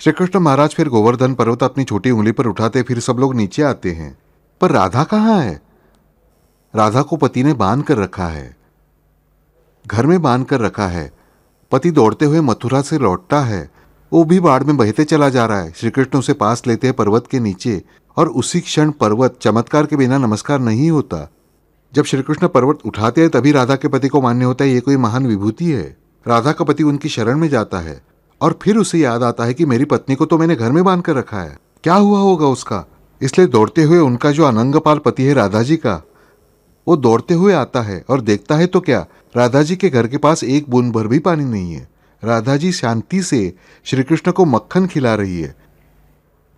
श्री कृष्ण महाराज फिर गोवर्धन पर्वत अपनी छोटी उंगली पर उठाते, फिर सब लोग नीचे आते हैं। पर राधा कहाँ है? राधा को पति ने बांध कर रखा है, घर में बांध कर रखा है। पति दौड़ते हुए मथुरा से लौटता है, वो भी बाढ़ में बहते चला जा रहा है। श्री कृष्ण उसे पास लेते हैं पर्वत के नीचे, और उसी क्षण पर्वत चमत्कार के बिना नमस्कार नहीं होता। जब श्री कृष्ण पर्वत उठाते हैं तभी राधा के पति को मान्य होता है ये कोई महान विभूति है। राधा का पति उनकी शरण में जाता है और फिर उसे याद आता है कि मेरी पत्नी को तो मैंने घर में बांध कर रखा है, क्या हुआ होगा उसका। इसलिए दौड़ते हुए उनका जो अनंगपाल पति है राधा जी का, वो दौड़ते हुए आता है और देखता है तो क्या, राधा जी के घर के पास एक बूंद भर भी पानी नहीं है। राधा जी शांति से श्री कृष्ण को मक्खन खिला रही है।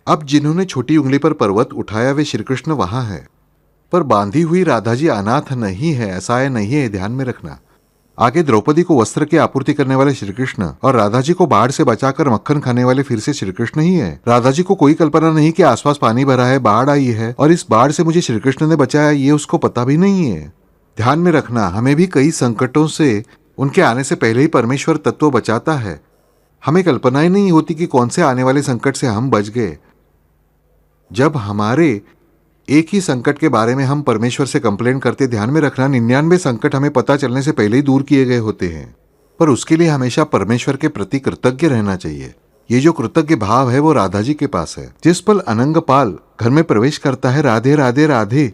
अब जिन्होंने छोटी उंगली पर पर्वत उठाया वे श्री कृष्ण वहां है, पर बांधी हुई राधा जी अनाथ नहीं है, असहाय नहीं है, ध्यान में रखना। आगे द्रौपदी को वस्त्र की आपूर्ति करने वाले श्री कृष्ण और राधा जी को बाढ़ से बचाकर मक्खन खाने वाले फिर से श्री कृष्ण ही है। राधा जी को कोई कल्पना नहीं कि आसपास पानी भरा है, बाढ़ आई है और इस बाढ़ से मुझे श्री कृष्ण ने बचाया, ये उसको पता भी नहीं है। ध्यान में रखना, हमें भी कई संकटों से उनके आने से पहले ही परमेश्वर तत्व बचाता है। हमें कल्पना ही नहीं होती कि कौन से आने वाले संकट से हम बच गए। जब हमारे एक ही संकट के बारे में हम परमेश्वर से कंप्लेंट करते, ध्यान में रखना 99 संकट हमें पता चलने से पहले ही दूर किए गए होते हैं। पर उसके लिए हमेशा परमेश्वर के प्रति कृतज्ञ रहना चाहिए। ये जो कृतज्ञ भाव है वो राधा जी के पास है। जिस पल अनंगपाल घर में प्रवेश करता है, राधे राधे राधे,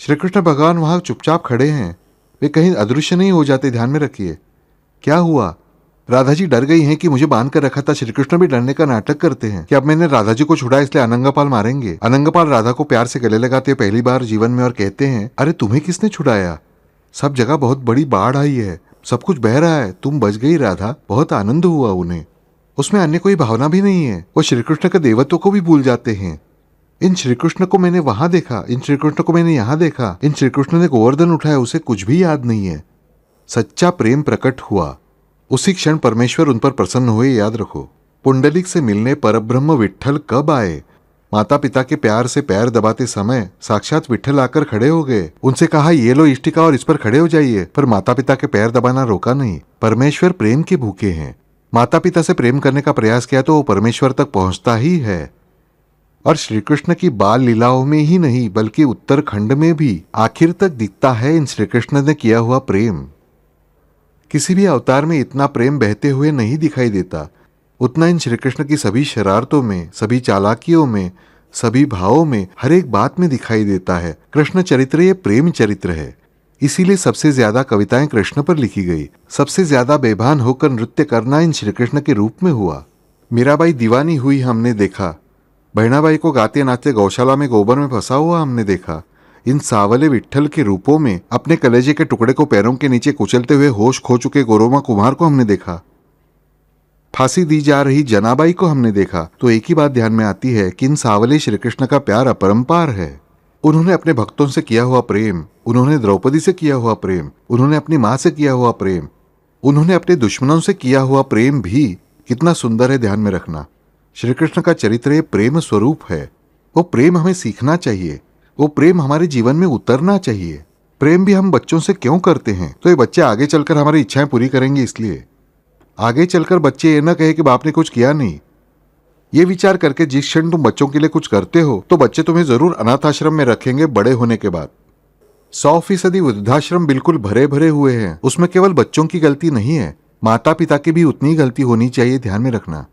श्री कृष्ण भगवान वहां चुपचाप खड़े हैं, वे कहीं अदृश्य नहीं हो जाते। ध्यान में रखिए क्या हुआ। राधा जी डर गई हैं कि मुझे बांध कर रखा था। श्री कृष्ण भी डरने का नाटक करते हैं कि अब मैंने राधा जी को छुड़ा इसलिए अनंगपाल मारेंगे। अनंगपाल राधा को प्यार से गले लगाते पहली बार जीवन में और कहते हैं, अरे तुम्हें किसने छुड़ाया, सब जगह बहुत बड़ी बाढ़ आई है, सब कुछ बह रहा है, तुम बच गई राधा। बहुत आनंद हुआ उन्हें, उसमें अन्य कोई भावना भी नहीं है। वो श्री कृष्ण के देवत्व को भी भूल जाते हैं। इन श्री कृष्ण को मैंने वहां देखा, इन श्री कृष्ण को मैंने यहाँ देखा, इन श्री कृष्ण ने गोवर्धन उठाया, उसे कुछ भी याद नहीं है। सच्चा प्रेम प्रकट हुआ, उसी क्षण परमेश्वर उन पर प्रसन्न हुए, याद रखो। पुंडलिक से मिलने परब्रह्म विट्ठल कब आए? माता पिता के प्यार से पैर दबाते समय साक्षात विट्ठल आकर खड़े हो गए। उनसे कहा, ये लो इष्टिका और इस पर खड़े हो जाइए। पर माता पिता के पैर दबाना रोका नहीं। परमेश्वर प्रेम के भूखे हैं। माता पिता से प्रेम करने का प्रयास किया तो वो परमेश्वर तक पहुंचता ही है। और श्री कृष्ण की बाल लीलाओं में ही नहीं बल्कि उत्तरखंड में भी आखिर तक दिखता है इन श्री कृष्ण ने किया हुआ प्रेम। किसी भी अवतार में इतना प्रेम बहते हुए नहीं दिखाई देता, उतना इन श्री कृष्ण की सभी शरारतों में, सभी चालाकियों में, सभी भावों में, हर एक बात में दिखाई देता है। कृष्ण चरित्र ये प्रेम चरित्र है। इसीलिए सबसे ज्यादा कविताएं कृष्ण पर लिखी गई। सबसे ज्यादा बेभान होकर नृत्य करना इन श्री कृष्ण के रूप में हुआ। मीराबाई दीवानी हुई हमने देखा। बहनाबाई को गाते नाचते गौशाला में गोबर में फंसा हुआ हमने देखा। इन सावले विट्ठल के रूपों में अपने कलेजे के टुकड़े को पैरों के नीचे कुचलते हुए होश खो चुके गोरोमा कुमार को हमने देखा। फांसी दी जा रही जनाबाई को हमने देखा। तो एक ही बात ध्यान में आती है कि इन सावले श्री कृष्ण का प्यार अपरंपार है। उन्होंने अपने भक्तों से किया हुआ प्रेम, उन्होंने द्रौपदी से किया हुआ प्रेम, उन्होंने अपनी मां से किया हुआ प्रेम, उन्होंने अपने दुश्मनों से किया हुआ प्रेम भी कितना सुंदर है, ध्यान में रखना। श्री कृष्ण का चरित्र प्रेम स्वरूप है। वो प्रेम हमें सीखना चाहिए, वो प्रेम हमारे जीवन में उतरना चाहिए। प्रेम भी हम बच्चों से क्यों करते हैं? तो ये बच्चे आगे चलकर हमारी इच्छाएं पूरी करेंगे, इसलिए। आगे चलकर बच्चे ये न कहे कि बाप ने कुछ किया नहीं। ये विचार करके जिस क्षण तुम बच्चों के लिए कुछ करते हो तो बच्चे तुम्हें जरूर अनाथ आश्रम में रखेंगे बड़े होने के बाद। 100% वृद्धाश्रम बिल्कुल भरे भरे हुए हैं। उसमें केवल बच्चों की गलती नहीं है, माता पिता की भी उतनी गलती होनी चाहिए, ध्यान में रखना।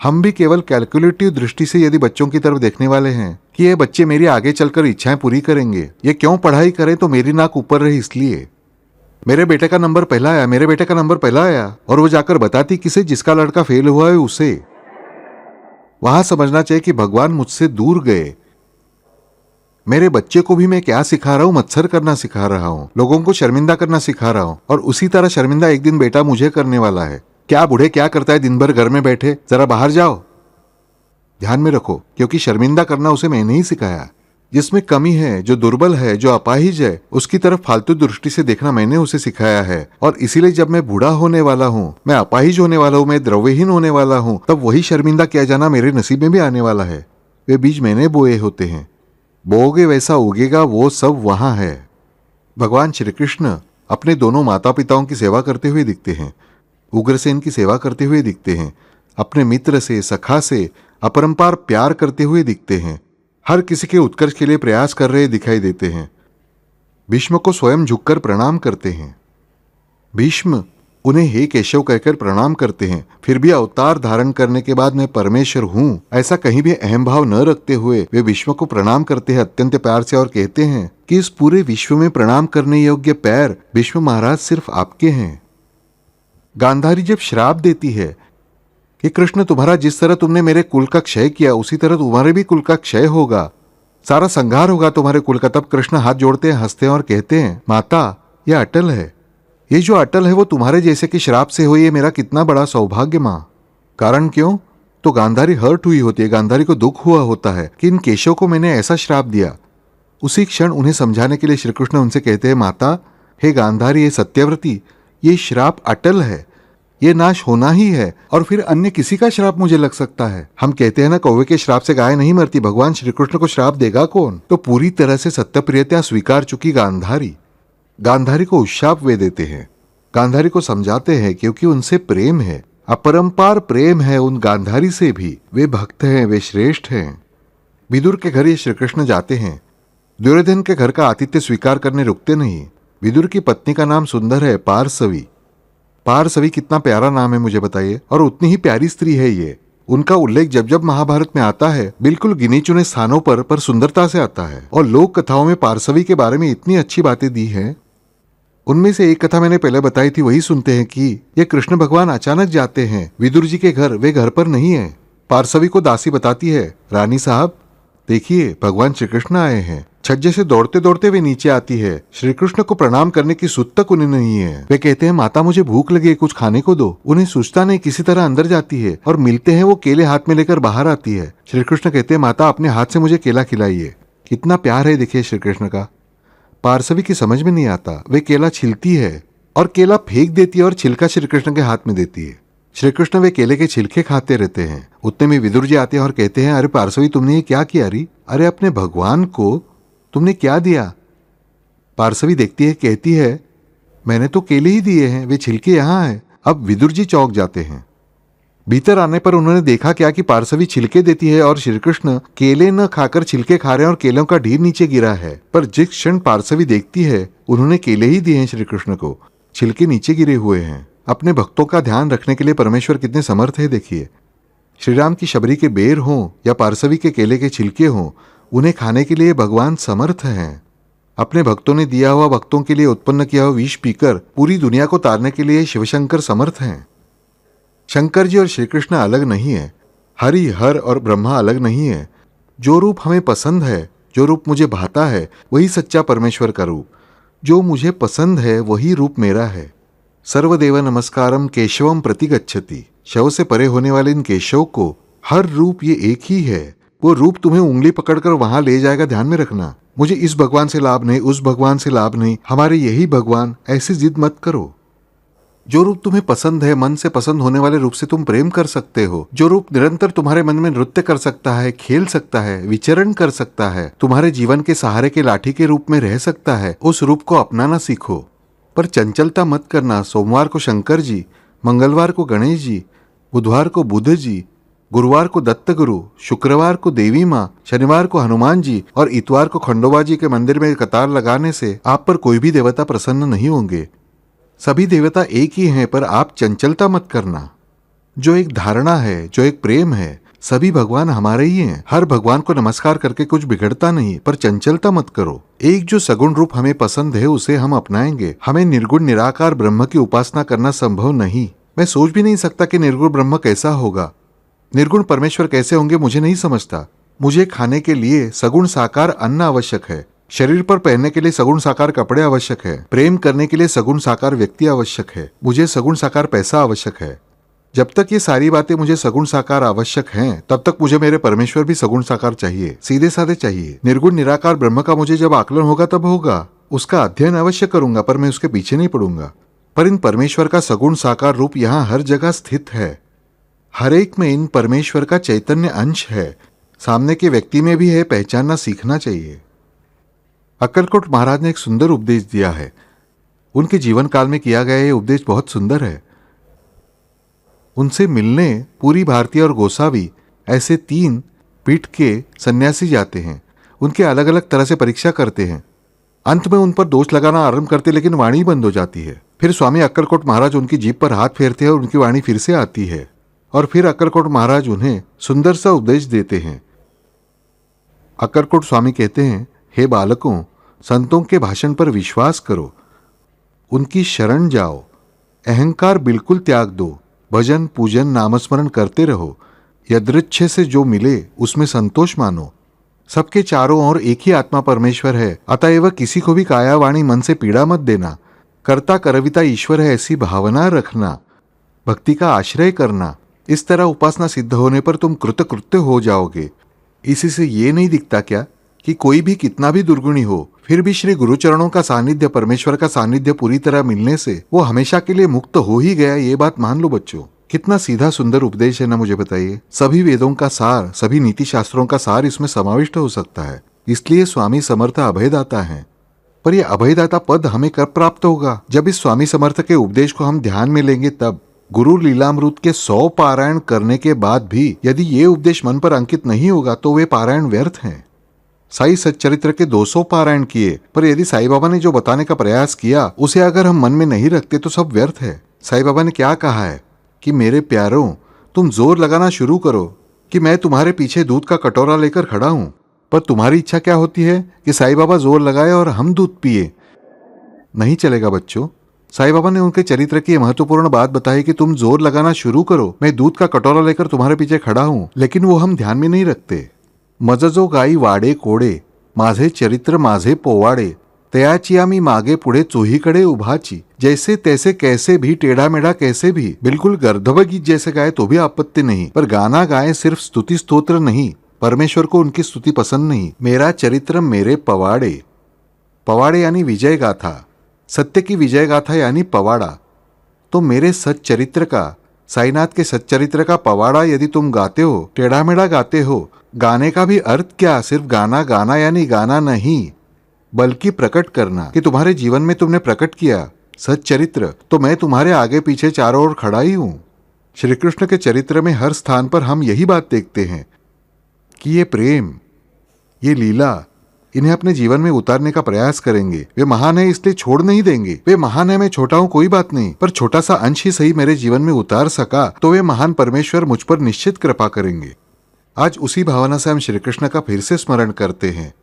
हम भी केवल कैलकुलेटिव दृष्टि से यदि बच्चों की तरफ देखने वाले हैं कि ये बच्चे मेरी आगे चलकर इच्छाएं पूरी करेंगे, ये क्यों पढ़ाई करें तो मेरी नाक ऊपर रहे इसलिए, मेरे बेटे का नंबर पहला आया, मेरे बेटे का नंबर पहला आया, और वो जाकर बताती किसे जिसका लड़का फेल हुआ है उसे, वहां समझना चाहिए कि भगवान मुझसे दूर गए। मेरे बच्चे को भी मैं क्या सिखा रहा हूं? मत्सर करना सिखा रहा हूं, लोगों को शर्मिंदा करना सिखा रहा हूं, और उसी तरह शर्मिंदा एक दिन बेटा मुझे करने वाला है। क्या बूढ़े क्या करता है दिन भर घर में बैठे, जरा बाहर जाओ। ध्यान में रखो, क्योंकि शर्मिंदा करना उसे मैंने ही सिखाया। जिसमें कमी है, जो दुर्बल है, जो अपाहिज है, उसकी तरफ फालतू दृष्टि से देखना मैंने उसे सिखाया है। और इसीलिए जब मैं बूढ़ा होने वाला हूं, मैं अपाहिज होने वाला हूं, मैं द्रव्यहीन होने वाला हूं, तब वही शर्मिंदा किया जाना मेरे नसीब में भी आने वाला है। वे बीज मैंने बोए होते हैं, बोओगे वैसा उगेगा, वो सब वहां है। भगवान श्री कृष्ण अपने दोनों माता पिताओं की सेवा करते हुए दिखते हैं, उग्रसेन की सेवा करते हुए दिखते हैं, अपने मित्र से, सखा से अपरंपार प्यार करते हुए दिखते हैं, हर किसी के उत्कर्ष के लिए प्रयास कर रहे दिखाई देते हैं। भीष्म को स्वयं झुककर प्रणाम करते हैं। भीष्म उन्हें हे केशव कहकर प्रणाम करते हैं। फिर भी अवतार धारण करने के बाद मैं परमेश्वर हूं ऐसा कहीं भी अहम भाव न रखते हुए वे भीष्म को प्रणाम करते हैं अत्यंत प्यार से, और कहते हैं कि इस पूरे विश्व में प्रणाम करने योग्य पैर भीष्म महाराज सिर्फ आपके हैं। गांधारी जब श्राप देती है कि कृष्ण तुम्हारा जिस तरह तुमने मेरे कुल का क्षय किया उसी तरह तुम्हारे भी कुल का क्षय होगा, सारा संहार होगा तुम्हारे कुल का, तब कृष्ण हाथ जोड़ते हैं, हंसते हैं और कहते हैं माता यह अटल है, ये जो अटल है वो तुम्हारे जैसे कि श्राप से हो, ये मेरा कितना बड़ा सौभाग्य मां। कारण क्यों? तो गांधारी हर्ट हुई होती है, गांधारी को दुख हुआ होता है कि इन केशव को मैंने ऐसा श्राप दिया। उसी क्षण उन्हें समझाने के लिए श्री कृष्ण उनसे कहते हैं माता हे गांधारी, ये सत्यव्रती, ये श्राप अटल है, ये नाश होना ही है, और फिर अन्य किसी का श्राप मुझे लग सकता है। हम कहते हैं ना कौवे के श्राप से गाय नहीं मरती, भगवान श्री कृष्ण को श्राप देगा कौन? तो पूरी तरह से सत्यप्रियता स्वीकार चुकी गांधारी को उशाप वे देते हैं, गांधारी को समझाते हैं क्योंकि उनसे प्रेम है, अपरंपार प्रेम है उन गांधारी से भी। वे भक्त हैं, वे श्रेष्ठ हैं। विदुर के घर ये श्री कृष्ण जाते हैं, दुर्योधन के घर का आतिथ्य स्वीकार करने रुकते नहीं। विदुर की पत्नी का नाम सुंदर है, पार्सवी। पार्सवी कितना प्यारा नाम है मुझे बताइए, और उतनी ही प्यारी स्त्री है ये। उनका उल्लेख जब जब महाभारत में आता है बिल्कुल गिने चुने स्थानों पर सुंदरता से आता है, और लोक कथाओं में पार्सवी के बारे में इतनी अच्छी बातें दी हैं। उनमें से एक कथा मैंने पहले बताई थी, वही सुनते हैं कि ये कृष्ण भगवान अचानक जाते हैं विदुर जी के घर, वे घर पर नहीं है। पार्सवी को दासी बताती है रानी साहब देखिए भगवान श्री कृष्ण आए हैं। छज्जे से दौड़ते दौड़ते वे नीचे आती है, श्री कृष्ण को प्रणाम करने की सुध तक उन्हें नहीं है। वे कहते हैं माता मुझे भूख लगी है, कुछ खाने को दो। उन्हें सूझता नहीं, किसी तरह अंदर जाती है और मिलते हैं, वो केले हाथ में लेकर बाहर आती है। श्री कृष्ण कहते हैं माता अपने हाथ से मुझे केला खिलाइए। कितना प्यार है देखिए श्री कृष्ण का। पार्सवी की समझ में नहीं आता, वे केला छिलती है और केला फेंक देती है और छिलका श्री कृष्ण के हाथ में देती है। श्री कृष्ण वे केले के छिलके खाते रहते हैं। उतने में विदुर जी आते हैं और कहते हैं, अरे पार्श्वी तुमने ये क्या किया री? अरे अपने भगवान को तुमने क्या दिया? पार्श्वी देखती है, कहती है, मैंने तो केले ही दिए हैं, वे छिलके यहाँ हैं। अब विदुर जी चौंक जाते हैं। भीतर आने पर उन्होंने देखा क्या कि पार्श्वी छिलके देती है और श्री कृष्ण केले न खाकर छिलके खा रहे हैं और केलों का ढेर नीचे गिरा है। पर जिस क्षण पार्श्वी देखती है उन्होंने केले ही दिए हैं श्री कृष्ण को, छिलके नीचे गिरे हुए हैं। अपने भक्तों का ध्यान रखने के लिए परमेश्वर कितने समर्थ है देखिए। श्री राम की शबरी के बेर हों या पार्श्वी के केले के छिलके हों, उन्हें खाने के लिए भगवान समर्थ हैं। अपने भक्तों ने दिया हुआ, भक्तों के लिए उत्पन्न किया हुआ विष पीकर पूरी दुनिया को तारने के लिए शिवशंकर समर्थ हैं। शंकर जी और श्री कृष्ण अलग नहीं है, हरि हर और ब्रह्मा अलग नहीं है। जो रूप हमें पसंद है, जो रूप मुझे भाता है, वही सच्चा परमेश्वर का रूप। जो मुझे पसंद है वही रूप मेरा है। सर्वदेव नमस्कारम केशवम प्रतिगच्छति। शव से परे होने वाले इन केशव को हर रूप ये एक ही है। वो रूप तुम्हें उंगली पकड़कर वहां ले जाएगा, ध्यान में रखना। मुझे इस भगवान से लाभ नहीं, उस भगवान से लाभ नहीं, हमारे यही भगवान, ऐसी जिद मत करो। जो रूप तुम्हें पसंद है, मन से पसंद होने वाले रूप से तुम प्रेम कर सकते हो। जो रूप निरंतर तुम्हारे मन में नृत्य कर सकता है, खेल सकता है, विचरण कर सकता है, तुम्हारे जीवन के सहारे के लाठी के रूप में रह सकता है, उस रूप को अपनाना सीखो। पर चंचलता मत करना। सोमवार को शंकर जी, मंगलवार को गणेश जी, बुधवार को बुध जी, गुरुवार को दत्त गुरु, शुक्रवार को देवी माँ, शनिवार को हनुमान जी और इतवार को खंडोबा जी के मंदिर में कतार लगाने से आप पर कोई भी देवता प्रसन्न नहीं होंगे। सभी देवता एक ही हैं, पर आप चंचलता मत करना। जो एक धारणा है, जो एक प्रेम है, सभी भगवान हमारे ही हैं। हर भगवान को नमस्कार करके कुछ बिगड़ता नहीं, पर चंचलता मत करो। एक जो सगुण रूप हमें पसंद है उसे हम अपनाएंगे। हमें निर्गुण निराकार ब्रह्म की उपासना करना संभव नहीं। मैं सोच भी नहीं सकता कि निर्गुण ब्रह्म कैसा होगा, निर्गुण परमेश्वर कैसे होंगे, मुझे नहीं समझता। मुझे खाने के लिए सगुण साकार अन्न आवश्यक है, शरीर पर पहनने के लिए सगुण साकार कपड़े आवश्यक है, प्रेम करने के लिए सगुण साकार व्यक्ति आवश्यक है, मुझे सगुण साकार पैसा आवश्यक है। जब तक ये सारी बातें मुझे सगुण साकार आवश्यक हैं, तब तक मुझे मेरे परमेश्वर भी सगुण साकार चाहिए, सीधे साधे चाहिए। निर्गुण निराकार ब्रह्म का मुझे जब आकलन होगा तब होगा, उसका अध्ययन अवश्य करूंगा, पर मैं उसके पीछे नहीं पड़ूंगा। पर इन परमेश्वर का सगुण साकार रूप यहाँ हर जगह स्थित है। हर एक में इन परमेश्वर का चैतन्य अंश है। सामने के व्यक्ति में भी है, पहचानना सीखना चाहिए। अक्कलकोट महाराज ने एक सुंदर उपदेश दिया है। उनके जीवन काल में किया गया यह उपदेश बहुत सुंदर है। उनसे मिलने पूरी भारतीय और गोसावी ऐसे 3 पीठ के सन्यासी जाते हैं। उनके अलग अलग तरह से परीक्षा करते हैं। अंत में उन पर दोष लगाना आरंभ करते, लेकिन वाणी बंद हो जाती है। फिर स्वामी अक्कलकोट महाराज उनकी जीभ पर हाथ फेरते हैं और उनकी वाणी फिर से आती है। और फिर अक्कलकोट महाराज उन्हें सुंदर सा उपदेश देते हैं। अक्कलकोट स्वामी कहते हैं, हे बालकों, संतों के भाषण पर विश्वास करो, उनकी शरण जाओ, अहंकार बिल्कुल त्याग दो, भजन पूजन नामस्मरण करते रहो, यदृच्छे से जो मिले उसमें संतोष मानो। सबके चारों ओर एक ही आत्मा परमेश्वर है, अतएव किसी को भी काया वाणी मन से पीड़ा मत देना। कर्ता करविता ईश्वर है ऐसी भावना रखना, भक्ति का आश्रय करना। इस तरह उपासना सिद्ध होने पर तुम कृतकृत्य हो जाओगे। इसी से ये नहीं दिखता क्या कि कोई भी कितना भी दुर्गुणी हो, फिर भी श्री गुरुचरणों का सानिध्य, परमेश्वर का सानिध्य पूरी तरह मिलने से वो हमेशा के लिए मुक्त हो ही गया। ये बात मान लो बच्चों। कितना सीधा सुंदर उपदेश है ना, मुझे बताइए। सभी वेदों का सार, सभी नीति शास्त्रों का सार इसमें समाविष्ट हो सकता है। इसलिए स्वामी समर्थ अभयदाता है। पर यह अभयदाता पद हमें कब प्राप्त होगा? जब इस स्वामी समर्थ के उपदेश को हम ध्यान में लेंगे तब। गुरु लीलामृत के 100 पारायण करने के बाद भी यदि ये उपदेश मन पर अंकित नहीं होगा तो वे पारायण व्यर्थ हैं। साई सच्चरित्र के 200 पारायण किए, पर यदि साईं बाबा ने जो बताने का प्रयास किया उसे अगर हम मन में नहीं रखते तो सब व्यर्थ है। साईं बाबा ने क्या कहा है कि मेरे प्यारों, तुम जोर लगाना शुरू करो कि मैं तुम्हारे पीछे दूध का कटोरा लेकर खड़ा हूं। पर तुम्हारी इच्छा क्या होती है कि साईं बाबा जोर लगाए और हम दूध पिए? नहीं चलेगा बच्चों। साईं बाबा ने उनके चरित्र की महत्वपूर्ण बात बताई कि तुम जोर लगाना शुरू करो, मैं दूध का कटोरा लेकर तुम्हारे पीछे खड़ा हूं, लेकिन वो हम ध्यान में नहीं रखते। मजजो गाई वाडे कोडे, माझे चरित्र माझे पोवाडे, तयाची आम्ही मागे पुढे चोहीकडे उभाची, जैसे तैसे कैसे भी, टेढ़ा मेढ़ा कैसे भी, बिल्कुल गर्दभ गीत जैसे गाए तो भी आपत्ति नहीं, पर गाना गाए सिर्फ स्तुति स्तोत्र नहीं। परमेश्वर को उनकी स्तुति पसंद नहीं। मेरा चरित्र मेरे पवाड़े, पवाड़े यानी विजय गाथा, सत्य की विजय गाथा यानी पवाड़ा। तो मेरे सच्चरित्र का, साईनाथ के सच्चरित्र का पवाड़ा यदि तुम गाते हो, टेढ़ा मेढ़ा गाते हो, गाने का भी अर्थ क्या सिर्फ गाना गाना यानी गाना नहीं, बल्कि प्रकट करना कि तुम्हारे जीवन में तुमने प्रकट किया सच्चरित्र, तो मैं तुम्हारे आगे पीछे चारों ओर खड़ा ही हूं। श्री कृष्ण के चरित्र में हर स्थान पर हम यही बात देखते हैं कि ये प्रेम, ये लीला, इन्हें अपने जीवन में उतारने का प्रयास करेंगे। वे महान है इसलिए छोड़ नहीं देंगे। वे महान है, मैं छोटा हूं कोई बात नहीं, पर छोटा सा अंश ही सही मेरे जीवन में उतार सका तो वे महान परमेश्वर मुझ पर निश्चित कृपा करेंगे। आज उसी भावना से हम श्री कृष्ण का फिर से स्मरण करते हैं।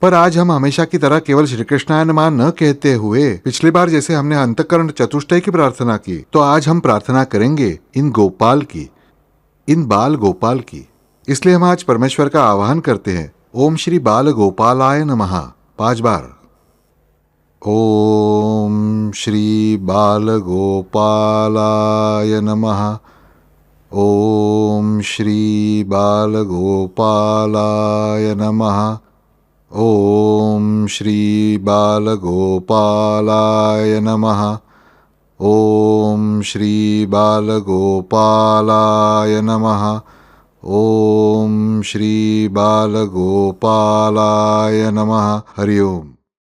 पर आज हम हमेशा की तरह केवल श्री कृष्णाय नमः न कहते हुए पिछली बार जैसे हमने अंतःकरण चतुष्टय की प्रार्थना की, तो आज हम प्रार्थना करेंगे इन गोपाल की, इन बाल गोपाल की। इसलिए हम आज परमेश्वर का आह्वान करते हैं, ओम श्री बाल गोपालाय नमः 5 बार। ओम श्री बाल गोपालाय नमः। ओम श्री बाल गोपालाय नमः। ओम श्री बाल गोपालाय नमः। ओम श्री बाल गोपालाय नमः। ओम श्री बाल गोपालाय नमः। हरि ओम।